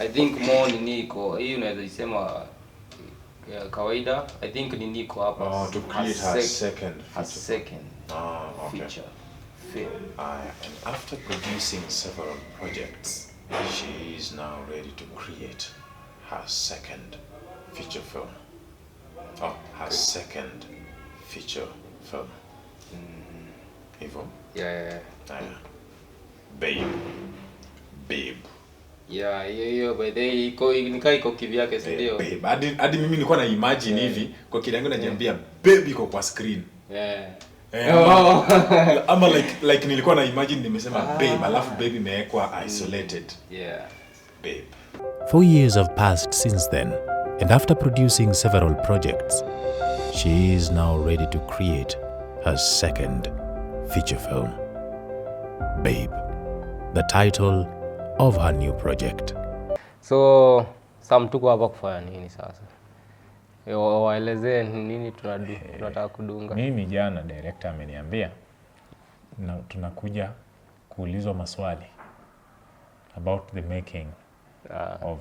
I think more ni niko. Hii unaweza isema kawaida. I think ni niko hapa to create her second okay. Feature film. And after producing several projects, she is now ready to create her second feature film. Her second feature film. Hivyo? Yeah. Babe. Yeah, by the way iko kivyake si ndio? Babe. Hadi mimi nilikuwa na imagine hivi kwa kile yangu najiambia babe iko kwa screen. Ama like nilikuwa na imagine nimesema babe alafu babe imewekwa isolated. Babe. 4 years have passed since then, and after producing several projects, she is now ready to create her second feature film. Babe, the title of her new project. So, Sam tuko hapa kufanya nini sasa? Waelezee nini tunataka kudunga. Mimi jana director ameniambia tunakuja kuulizwa maswali about the making of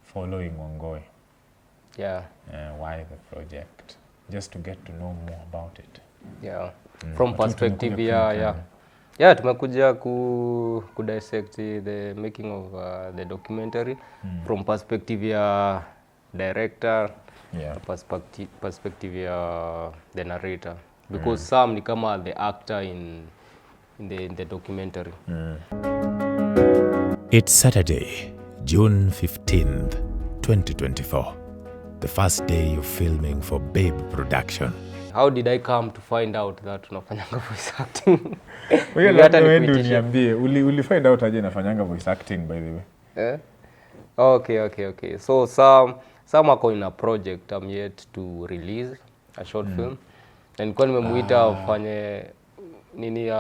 following Wangui. Why the project? Just to get to know more about it. From perspective tumekuja ku dissect the making of the documentary from perspective ya director, perspective ya the narrator, because Sam ni kama the actor in the documentary. It's Saturday, June 15th, 2024. The first day of filming for Babe production. How did I come to find out that unafanyanga voice acting? Wewe niambie, uli find out aje nafanyanga voice acting by the way? Okay. So some ako in a project I'm yet to release a short film. Na nilikuwa nimemuita afanye nini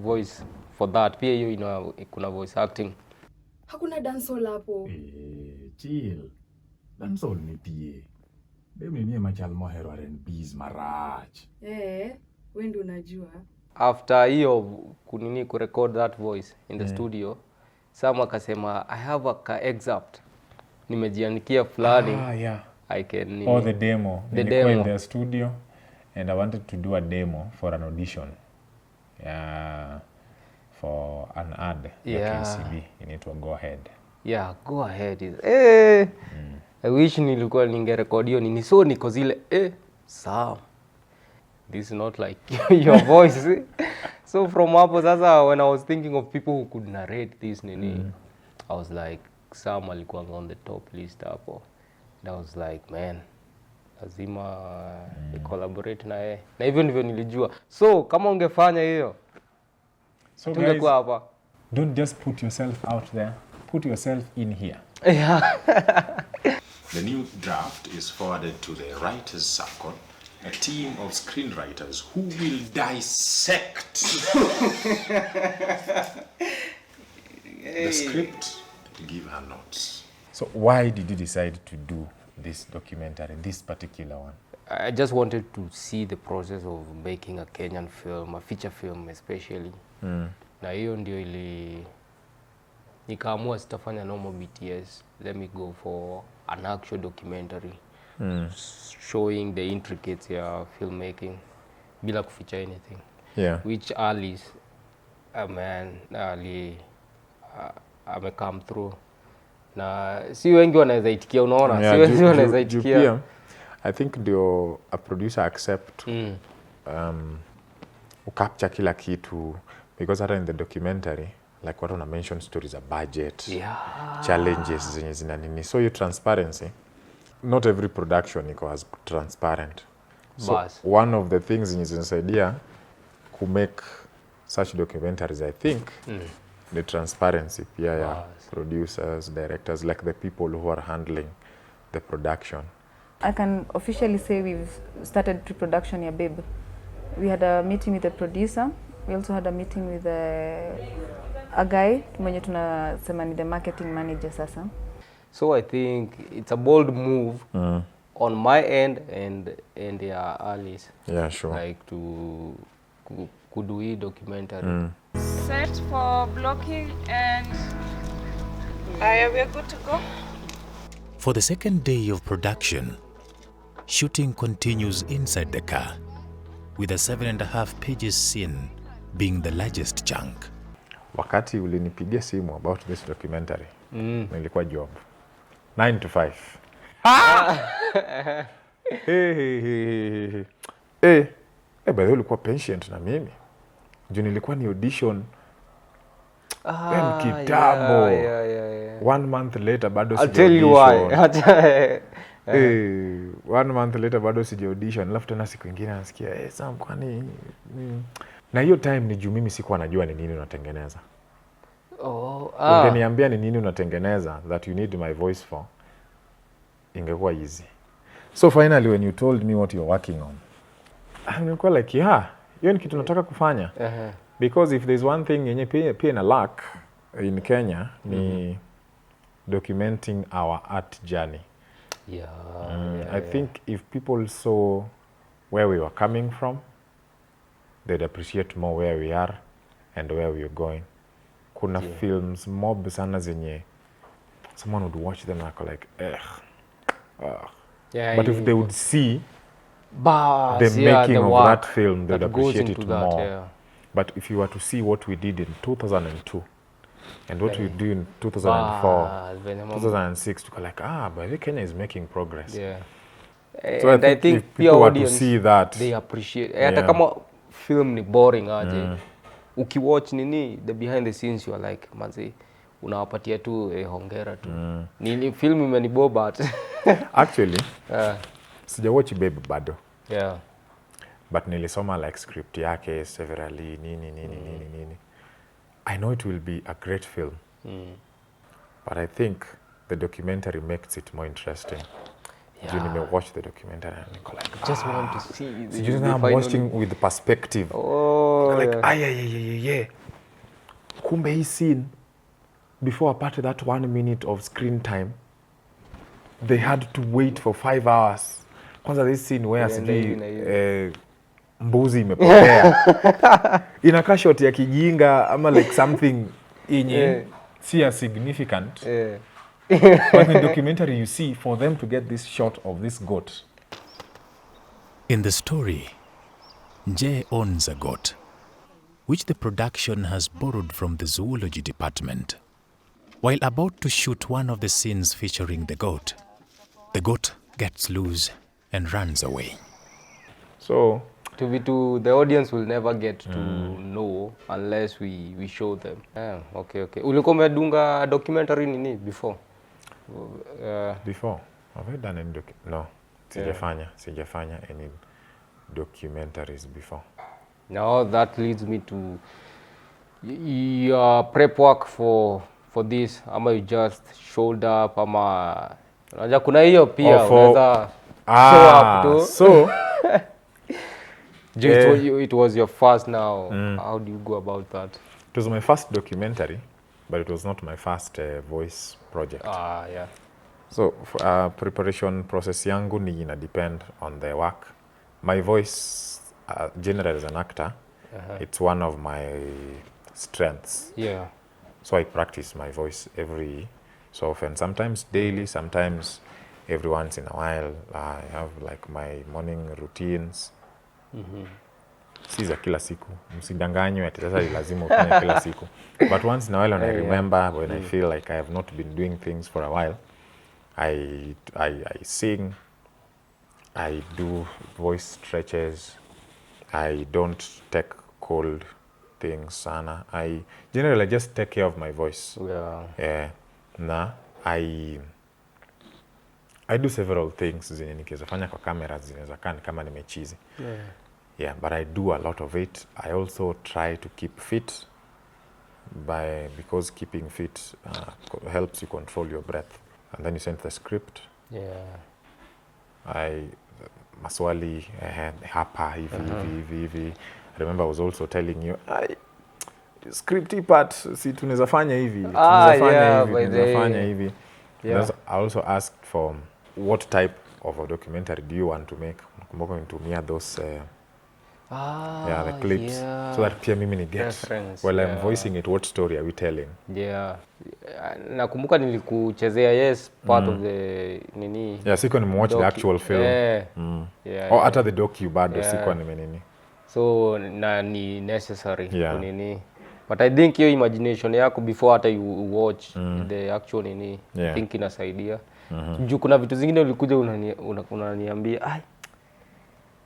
voice for that. Pia hiyo kuna voice acting. Hakuna dancehall hapo. Chill. Dancehall ni pia. Mimi ni machal mohero R&B's maraj. Wewe ndio unajua. After hiyo ku record that voice in the studio, Sam akasema I have a excerpt. Nimejiandikia fulani. I can the demo. Nilikuwa in the studio and I wanted to do a demo for an audition. For an ad ya KCB. Inaitwa Go Ahead. Go Ahead. I wish nilikuwa ningerecord hiyo nini, so niko zile Sam, this is not like your voice. So from hapo sasa when I was thinking of people who could narrate this nini, I was like Sam alikuwa on the top list hapo, and I was like man, lazima collaborate na yeye, na hivyo ndivyo nilijua. So kama ungefanya hiyo, so tungekuwa hapa. Don't just put yourself out there, put yourself in here. The new draft is forwarded to the Writers' Circle, a team of screenwriters who will dissect the script and give her notes. So why did you decide to do this documentary, this particular one? I just wanted to see the process of making a Kenyan film, a feature film especially. Na hiyo ndio nikaamua sitafanya normal BTS. Let me go for an actual documentary showing the intricacies of filmmaking bila kuficha anything. Which Alice, ame come through. Na si wengi wanaweza itikia, unaona? Si wengi wanaweza itikia. I think ndio a producer accept capture kila kitu, because hata in the documentary like what I mentioned stories of budget, challenges zenye zina nini, so your transparency, not every production iko as transparent. So one of the things zenye zinasaidia to make such documentaries, I think the transparency pia ya producers, directors, like the people who are handling the production. I can officially say we've started pre-production ya Babe. We had a meeting with the producer. We also had a meeting with a guy mwenye tunasema ni the marketing manager sasa. So I think it's a bold move on my end and Alice. Yeah, sure. Like to do a documentary. Set for blocking and We're good to go. For the second day of production, shooting continues inside the car, with a 7.5 pages scene being the largest chunk. Wakati ulinipigia simu about this documentary, nilikuwa job 9 to 5. By the way, ulikuwa patient na mimi. Juu nilikuwa ni audition kitambo. Yeah. 1 month later bado I'll tell you why. 1 month later bado sija audition. Alafu tena siku nyingine nasikia Sam kwani na hiyo time ni juu mimi sikuwa najua ni nini unatengeneza. Ungeniambia ni nini unatengeneza that you need my voice for, ingekuwa easy. So finally when you told me what you're working on, nilikuwa like hiyo ni kitu nataka kufanya. Because if there's one thing yenye pia na lack in Kenya ni documenting our art journey. I think if people saw where we were coming from, they'd appreciate more where we are and where we are going. Kuna films mob sana zenye someone would watch them and go like but if they would see the making of that film, they'd appreciate it more. But if you were to see what we did in 2002 and what we do in 2004, 2006, to go like, but Kenya is making progress. So I think if people were to see that, they appreciate. Hata kama film ni boring aje, ukiwatch nini the behind the scenes, you are like manzi, unawapatia tu hongera tu. Ni film imeniboba but actually sijawatch Babe bado. But nilisoma like script yake severally nini. I know it will be a great film. But I think the documentary makes it more interesting. You may watch the documentary and go like, just want to see. You know, I'm watching with the perspective. Like, yeah. Kumbe hii scene, before apart that 1 minute of screen time, they had to wait for 5 hours. Kwanza this scene where sijui mbuzi imepotea. Inakaa shot ya kijinga ama like something inye si as significant. But in the documentary you see for them to get this shot of this goat. In the story, Nje owns a goat, which the production has borrowed from the zoology department. While about to shoot one of the scenes featuring the goat gets loose and runs away. So the audience will never get to know unless we show them. Okay. Ulikuwa umedunga documentary nini before? Before? Have I done any No. Sijafanya any documentaries before. Now that leads me to your prep work for this. Ama you just showed up ama unajua kuna hiyo pia unaweza show up to. So it was your first now. How do you go about that? It was my first documentary, but it was not my first voice project. So preparation process yangu ni ina depend on the work. My voice, generally as an actor, it's one of my strengths. So I practice my voice every so often. Sometimes daily, sometimes every once in a while. I have like my morning routines. Si za kila siku. Msidanganywe ati sasa lazima ufanye kila siku. But once in a while when I remember, when I feel like I have not been doing things for a while, I sing, I do voice stretches, I don't take cold things sana. I generally just take care of my voice. I do several things zenye nikiweza fanya kwa camera zinaweza kama nimechizi. But I do a lot of it. I also try to keep fit because keeping fit helps you control your breath. And then you send the script. Maswali hapa hivi. I remember I was also telling you script part si tunaweza fanya hivi. I also asked for what type of a documentary do you want to make. Nakumbuka nitumia those Yeah, the clips. So that pia mimi ni get. Reference, While I'm voicing it, what story are we telling? Yeah. Nakumbuka nilikuchezea part of the nini. Yeah, siko nimewatch the actual film. Yeah. Or after the docu bado siko nini. So ni necessary yeah. But I think your imagination yako before hata you watch the actual nini, I think inasaidia. Juu kuna vitu zingine ulikuja unaniambia ai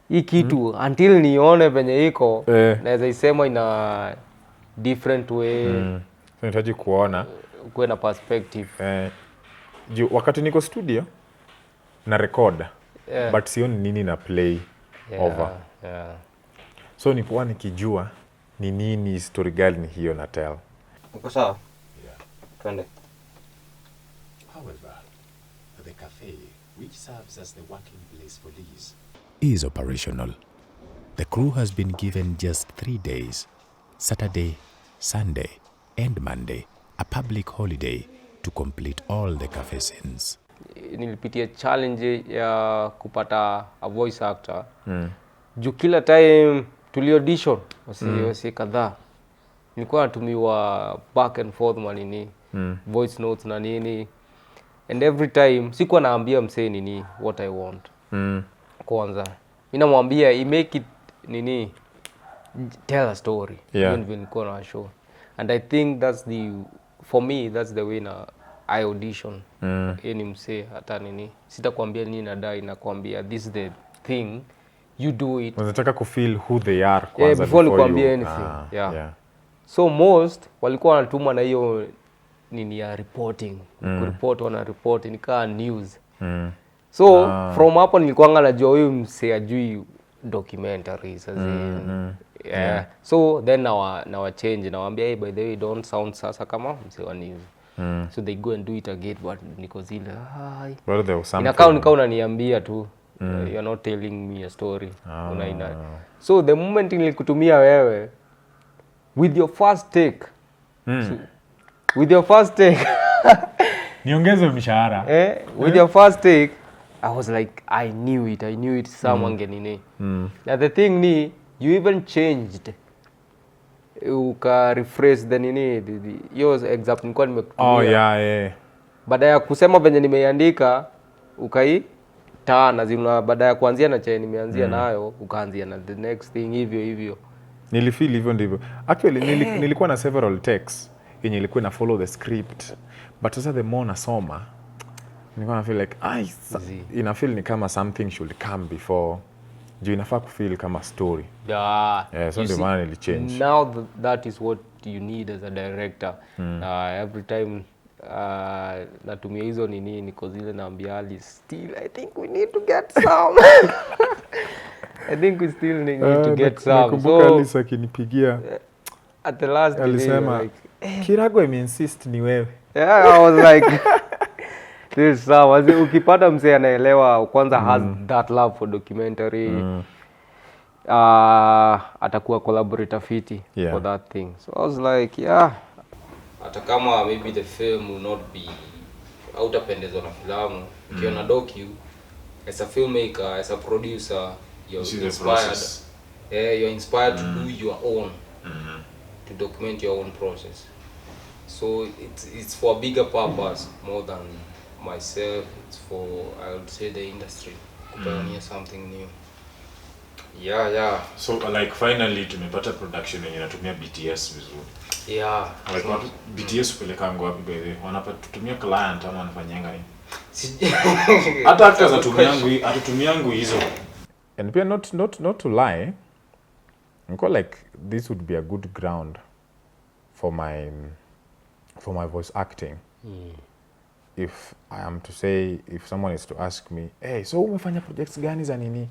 hii kitu until nione venye iko naweza isema ina different way. So nitaji kuona kuwe na perspective. Juu wakati niko studio na record but sioni nini na play over. So nipoa nikijua ni nini story gani hiyo na tell. Uko sawa? Twende. However, the cafe, which serves as the working place for these, is operational. The crew has been given just 3 days, Saturday, Sunday, and Monday, a public holiday, to complete all the cafe scenes. Nilipitia challenge ya kupata a voice actor. Juu kila time tuli audition wasi kadhaa. Nilikuwa natumiwa back and forth manini, voice notes na nini. And every time sikuwa naambia msee nini what I want. Kwanza mimi namwambia I make it nini tell a story. Even nilikuwa na show. And I think that's for me that's the way na I audition. Any msee hata nini sitakwambia nini nadai na kuambia this is the thing you do it. Unataka ku feel who they are kwanza before nikwambie anything. So most walikuwa wanatuma na hiyo nini ya reporting. Kureport wana report ni kama news. So from hapo nilikuwa najua huyu msee ajui documentaries so then now change nawaambia hey, by the way don't sound sasa kama msee wa news. So they go and do it again but niko zile inakaa unaniambia tu you're not telling me a story. So the moment nilikutumia wewe with your first take niongeze mshahara with your first take I was like I knew it someone genini. The thing ni you even changed uka rephrase the nini yours example nilikuwa nimekutumia. Baada ya kusema venye nimeandika ukai tana zina baada ya kuanzia na chenye nimeanzia nayo ukaanzia na the next thing hivyo. Nilifeel hivyo ndivyo. Actually nilikuwa na several takes yenye ilikuwa na follow the script. But sasa the more nasoma nilikuwa na feel like ina feel ni kama something should come before. Juu inafaa ku feel kama story. So ndio maana nilichange. Now that is what you need as a director. Every time natumia hizo nini niko zile naambia Ali still I think we need to get some. I think we still need to get some. So Alisa kinipigia at the last alisema like, Kirago insist ni wewe. I was like this sawa ukipata msee anaelewa kwanza has that love for documentary atakuwa collaborator fiti for that thing. So I was like hata kama maybe the film will not be hautapendezwa na filamu ukiona docu as a filmmaker as a producer you're inspired you're inspired to do your own to document your own process. So it's for a bigger purpose more than myself. It's for I would say the industry kupania something new. So like finally tumepata production yenye inatumia BTS vizuri. Like what BTS upeleka ngo wapi by the way? Wanapata tutumia client ama wanafanyanga nini? Hata actors atutumiangu hizo. And pia not to lie. Niko like this would be a good ground for my voice acting. If I am to say, if someone is to ask me, hey, so umefanya projects gani za nini?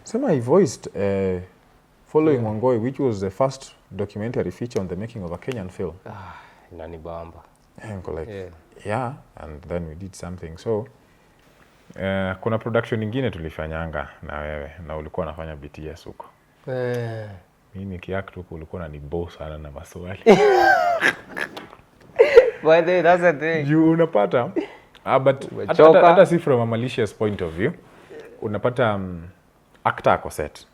Sema I voiced Following Wangui, which was the first documentary feature on the making of a Kenyan film. Inanibamba. And then we did something. So kuna production nyingine tulifanyanga na wewe na ulikuwa unafanya BTS huko. Mimi nikiact huko ulikuwa unaniboss sana na maswali. By the way, that's the thing. You unapata but hata si from a malicious point of view. Unapata actor ako set.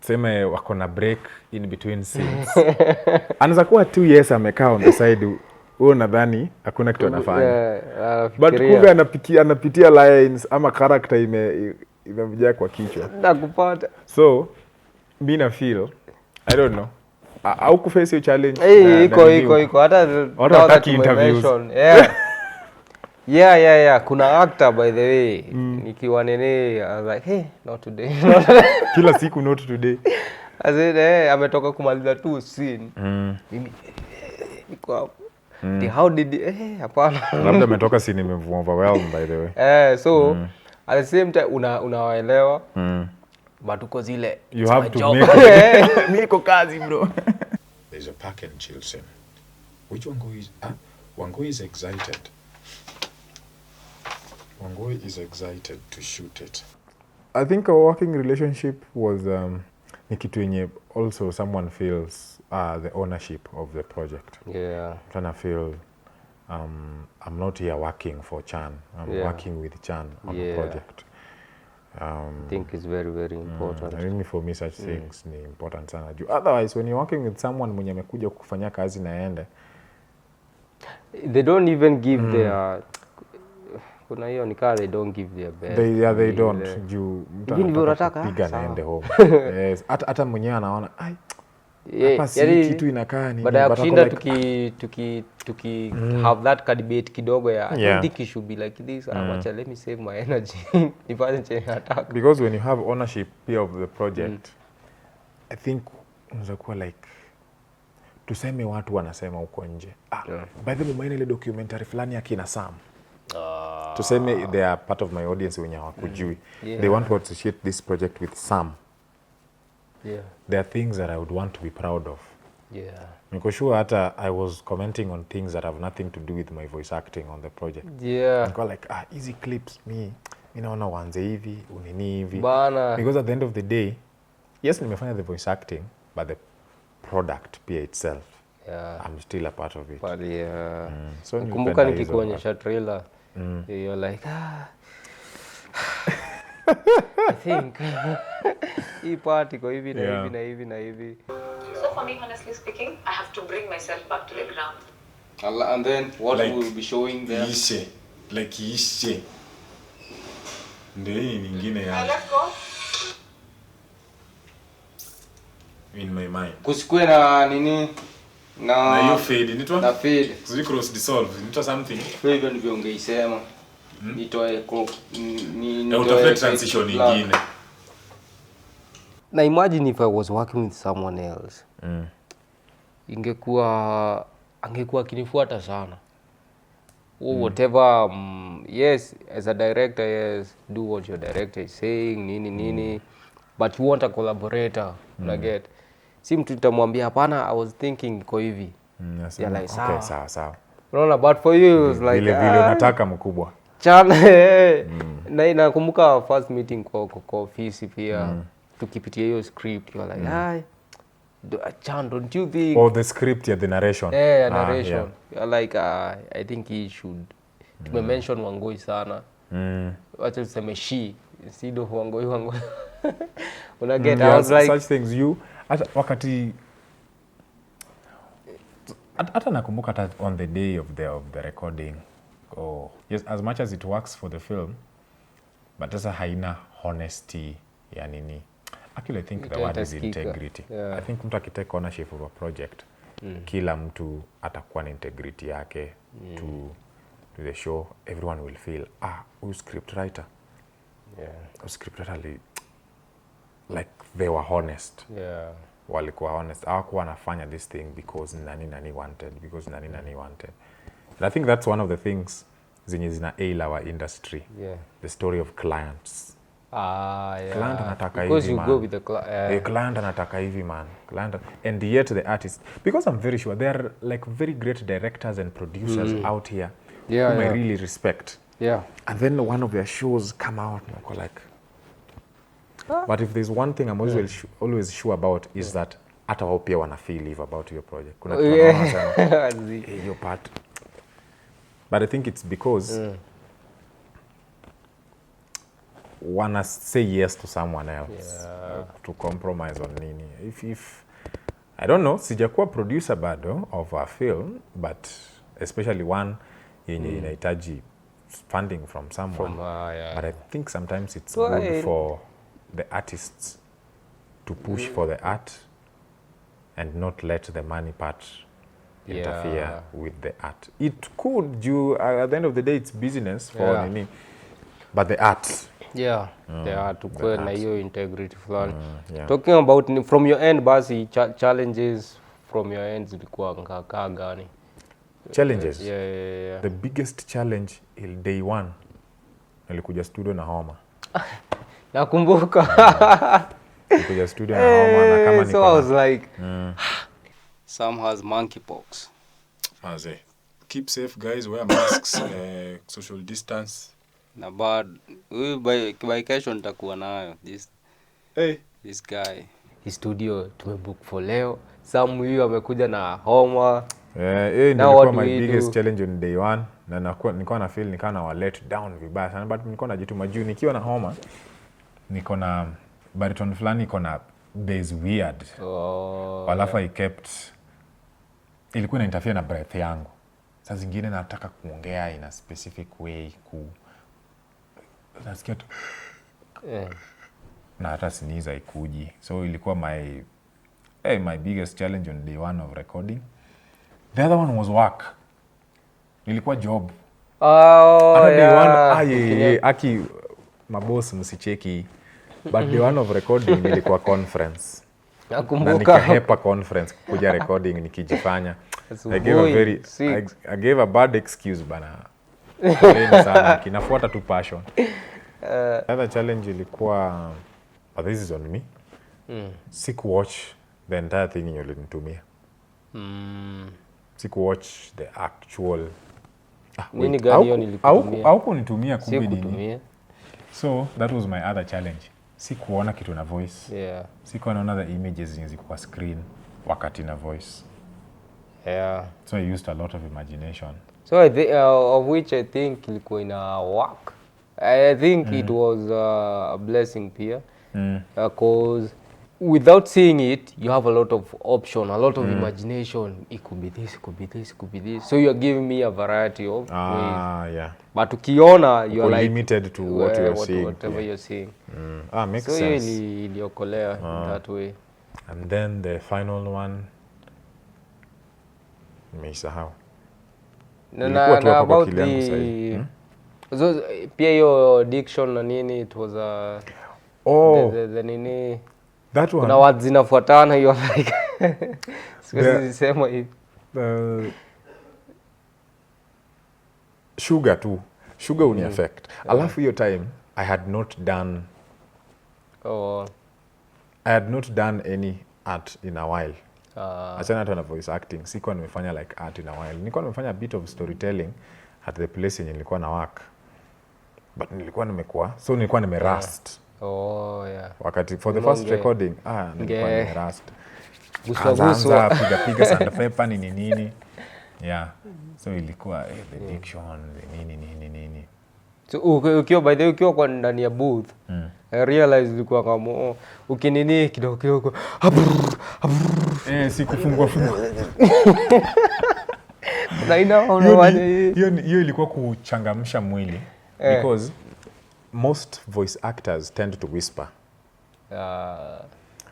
tuseme wako na break in between scenes. Anaweza kuwa 2 years amekaa on the side, wewe nadhani hakuna kitu anafanya. But kumbe anapitia lines ama character imemjaa kwa kichwa. Nakupata. So mimi na feel I don't know. Au kuface hiyo challenge. Iko hata wataki interviews. Yeah. Kuna actor by the way. Nikiwa nene, I was like, hey, not today. Kila siku not today. I said, ametoka kumaliza tu scene. Mimi niko hapo. How did hapana. Labda ametoka scene overwhelmed by the way. So at the same time unawaelewa. But uko zile you have to make mimi niko kazi bro. There's a park and chill scene. Which Wangui is excited. Wangui is excited to shoot it. I think a working relationship was ni kitu yenye also someone feels the ownership of the project. Yeah. Trying to feel I'm not here working for Chan. I'm working with Chan on a project. I think it's very, very important. I mean, for me such things ni important sana. Otherwise when you're working with someone mwenye amekuja kufanya kazi na ende, they don't even give their kuna hiyo nikaa they don't give their best. They don't. Juu mtu anataka piga na ende home. Yes, hata mwenyewe anaona hapa si kitu inakaa ni baada ya kushinda tuki have that debate kidogo ya I don't think it should be like this. Let me save my energy. Nifanye chenye nataka. Because when you have ownership of the project, I think unaweza kuwa like tuseme watu wanasema huko nje. By the way, umeona ile documentary fulani ya kina Sam. Tuseme they are part of my audience wenye hawakujui. They want to associate this project with Sam. There are things that I would want to be proud of. Niko sure hata I was commenting on things that have nothing to do with my voice acting on the project. Niko like easy clips mimi naona wanze hivi unini hivi. Because at the end of the day, yes nimefanya the voice acting, but the product pia itself, I'm still a part of it. But so kumbuka nikikuonyesha trailer, you're like I think hii part iko hivi na hivi na hivi na hivi. So for me, honestly speaking, I have to bring myself back to the ground. And then what like, we will be showing them. Ishe. Ndio hii nyingine ya. Let's go. In my mind. Kusikue na nini? Na hiyo fade nitwa? Na fade. Kuzi cross dissolve nitwa something. Hivyo ndivyo ungeisema. Nitoe utafute transition nyingine. Na imagine if I was working with someone else. Angekuwa kinifuata sana. Whatever, yes, as a director, yes, do what your director is saying, nini. But you want a collaborator, get. Si mtu tutamwambia hapana, I was thinking iko hivi. Like, okay, sawa. Unaona, but for you it was like vile unataka mkubwa. Na nakumbuka first meeting kwa ofisi pia tukipitia hiyo script, you're like Chan, don't you think or the script ya the narration narration you're like I think he should mention Wangui sana wacha tuseme she instead of Wangui una get I was like such things you wakati hata nakumbuka hata on the day of the recording, yes, as much as it works for the film, but sasa haina honesty ya nini. Actually, I think the word is integrity. I think mtu akitake ownership of a project, kila mtu atakuwa na integrity yake to the show. Everyone will feel huyu script writer. Script writer like they were honest. Walikuwa honest. Hawakuwa wanafanya this thing because nani wanted, And I think that's one of the things zenye zina ail our industry. The story of clients. Client anataka hivi, because you go with the client anataka hivi man. And yet the artist, because I'm very sure there are like very great directors and producers out here whom I really respect. And then one of their shows come out and I go like, but if there's one thing I'm always sure about is that hata wao pia wana feel live about your project. Kuna your part. But I think it's because wanna say yes to someone else to compromise on nini. If I don't know, sijakuwa producer bado of a film, but especially one yenye inahitaji funding from someone. But I think sometimes it's good for the artists to push for the art and not let the money part interfere with the art. It could do, at the end of the day, it's business for nini, but the art. The art to kuwe na hiyo integrity fulani. Talking about from your end, basi challenges from your end zilikuwa ngakaa gani? Challenges? The biggest challenge in day one, nilikuja studio na homa. Nakumbuka. Nilikuja studio na homa na kama so I was like, some has monkeypox. Maze. Keep safe guys, wear masks, social distance. Na bad. By kesho nitakuwa nayo. This guy. His studio tumebook for leo. Some huyu amekuja na homa. Nilikuwa my biggest challenge on day one. Na nilikuwa na feel nikana wa let down vibaya sana, but nilikuwa najituma juu nikiwa na homa. Niko na baritone fulani, iko na bass weird. Alafu I kept, ilikuwa na interfere na breath yangu. Saa zingine nataka kuongea in a specific way, nasikia tu na hata siniza ikuji. So ilikuwa my biggest challenge on day one of recording. The other one was work. Ilikuwa job. Day one, aki maboss msicheki. But the one of recording ilikuwa conference. Nakumbuka. Nikahepa conference kuja recording nikijifanya. I gave a bad excuse bana. Sana kinafuata tu passion. Another challenge ilikuwa, but this is on me. Siku watch the entire thing ulinitumia. Siku watch the actual. Nini gani hiyo nilikutumia? Au kunitumia kumbe nini? So that was my other challenge. Sikuona kitu na voice. Sikuwa naona the images ziko kwa screen wakati na voice. So I used a lot of imagination. So of which I think ilikuwa ina work. I think it was a blessing pia. Because without seeing it, you have a lot of option, a lot of imagination. It could be this, it could be this, it could be this. So you're giving me a variety of ways. But ukiona, you're like limited to what you're seeing. Whatever you're seeing. Makes sense. So iliokolea in that way. And then the final one, nimeisahau. Na about the so pia hiyo diction na nini, it was the nini, that one, kuna words zinafuatana, you like siwezi sema hivi. Sugar uni affect. Alafu hiyo time I had not done any art in a while. Achana hata na voice acting, sikuwa nimefanya like art in a while. Nilikuwa nimefanya a bit of storytelling at the place yenye nilikuwa na work. But nilikuwa nimerust. Wakati for the first recording, nilikuwa nimerust. Gusa piga sandpaper nini. So ilikuwa the diction nini. So ukiwa kwa ndani ya booth, I realized ilikuwa kama ukinini kidogo sikufungua. Hiyo ilikuwa kuchangamsha mwili. Because most voice actors tend to whisper.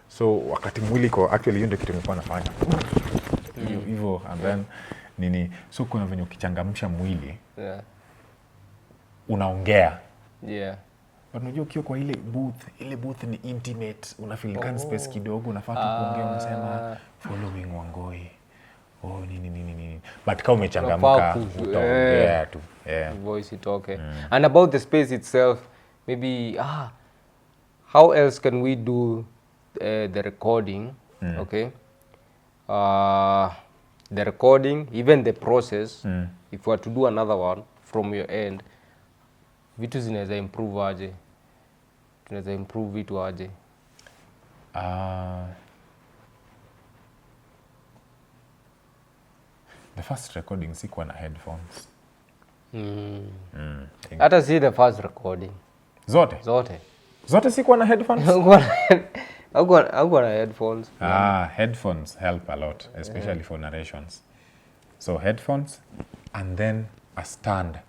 So wakati mwili kwa actually hiyo ndio kitu nilikuwa nafanya. Hivyo and then nini, so kuna venye ukichangamsha mwili unaongea. But unajua ukiwa kwa ile booth ni intimate, unafeel kind space kidogo, unafaa tu kuongea, unasema following Wangui. Nini. But kama umechangamka utaongea tu. Voice itoke. And about the space itself, maybe how else can we do the recording? Okay. The recording, even the process, if we are to do another one from your end, vitu zinaweza improve aje? Tunaweza improve vitu aje? The first recording sikuwa na headphones. Hata si the first recording. Zote sikuwa na headphones? Hakuwa na headphones. Headphones help a lot, especially for narrations. So headphones and then a stand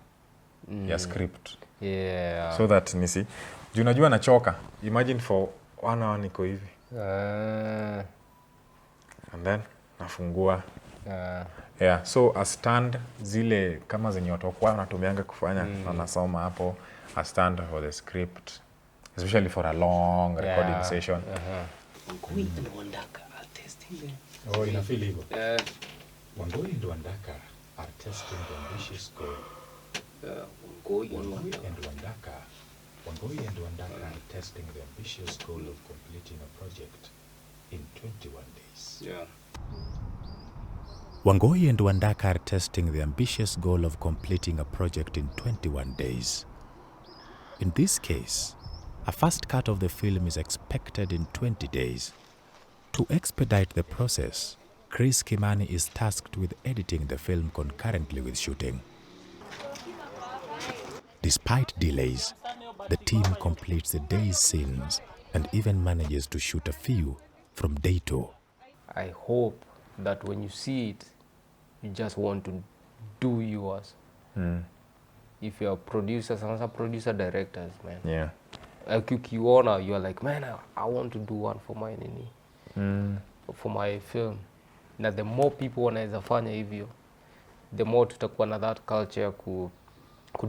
ya script. Yeah. So that nisi. Juu najua nachoka. Imagine for 1 hour niko hivi. And then nafungua. Yeah, so a stand zile kama zenye watakuwa wanatumianga kufanya na nasoma hapo a stand for the script, especially for a long recording session. Wangui and Wandaka are testing them. Oh, inafeel hivyo. Wangui and Wandaka are testing the ambitious goal. Wangui and Wandaka are testing the ambitious goal of completing a project in 21 days. Yeah. Wangui and Wandaka are testing the ambitious goal of completing a project in 21 days. In this case, a first cut of the film is expected in 20 days. To expedite the process, Chris Kimani is tasked with editing the film concurrently with shooting. Despite delays, the team completes the day's scenes and even manages to shoot a few from day 2. I hope that when you see it, you just want to do yours. If you're producers, some producer directors, man. Yeah. Ukiona, you're like, man, I want to do one for my nini. For my film. Na the more people wanaweza fanya hivyo, the more tutakuwa na that culture ku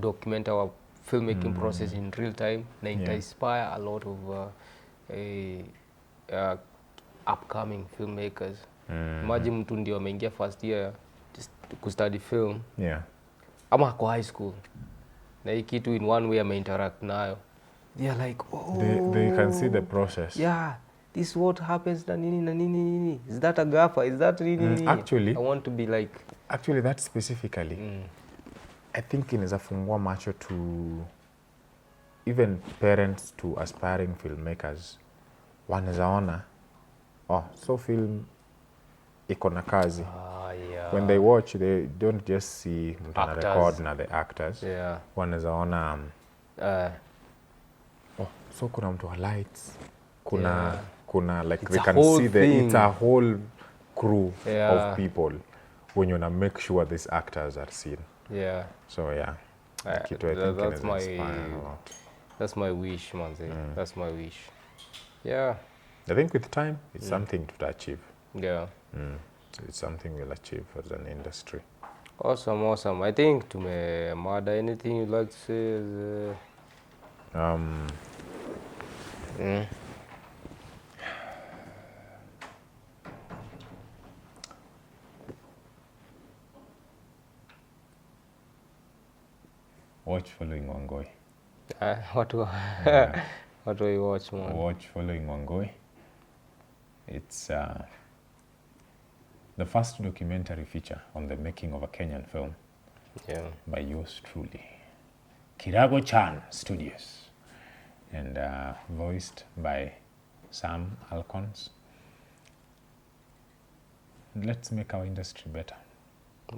document our filmmaking process in real time na inspire a lot of upcoming filmmakers. Imagine mtu ndio ameingia first year ku study film. Yeah. Ama kwa high school. Na hii kitu in one way interact nayo. They are like, oh. They can see the process. Yeah. This is what happens na nini. Is that a gaffer? Is that nini? Actually, I want to be like. Actually, that specifically, I think inaweza fungua macho to even parents to aspiring filmmakers. Wanaweza ona, so film iko na kazi. When they watch, they don't just see mtu ana record na the actors. Yeah. Wanaweza ona, so kuna mtu wa lights, kuna like it's they can see it's a whole crew of people when you wanna make sure these actors are seen. Yeah. So yeah. That's my wish, manze. That's my wish. Yeah. I think with time, it's something to achieve. Yeah. It's something we'll achieve as an industry. Awesome. I think Mada, anything you'd like to say? Watch Following Wangui. What do you watch, man? Watch Following Wangui. It's the first documentary feature on the making of a Kenyan film. Yeah. By yours truly, Kirago Chan Studios, and voiced by Sam Alcons. Let's make our industry better.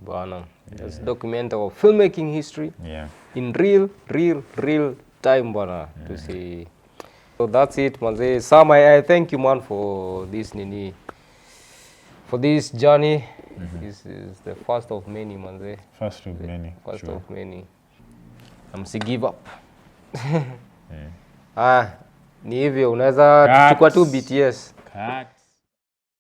Bana. Let's document our filmmaking history. Yeah. In real time, bana. To see. So that's it, manze. Sam, I thank you, man, for this for this journey. This is the first of many, manze. First of many. First sure. of many. Give up. Ni hivyo unaweza chukua tu BTS.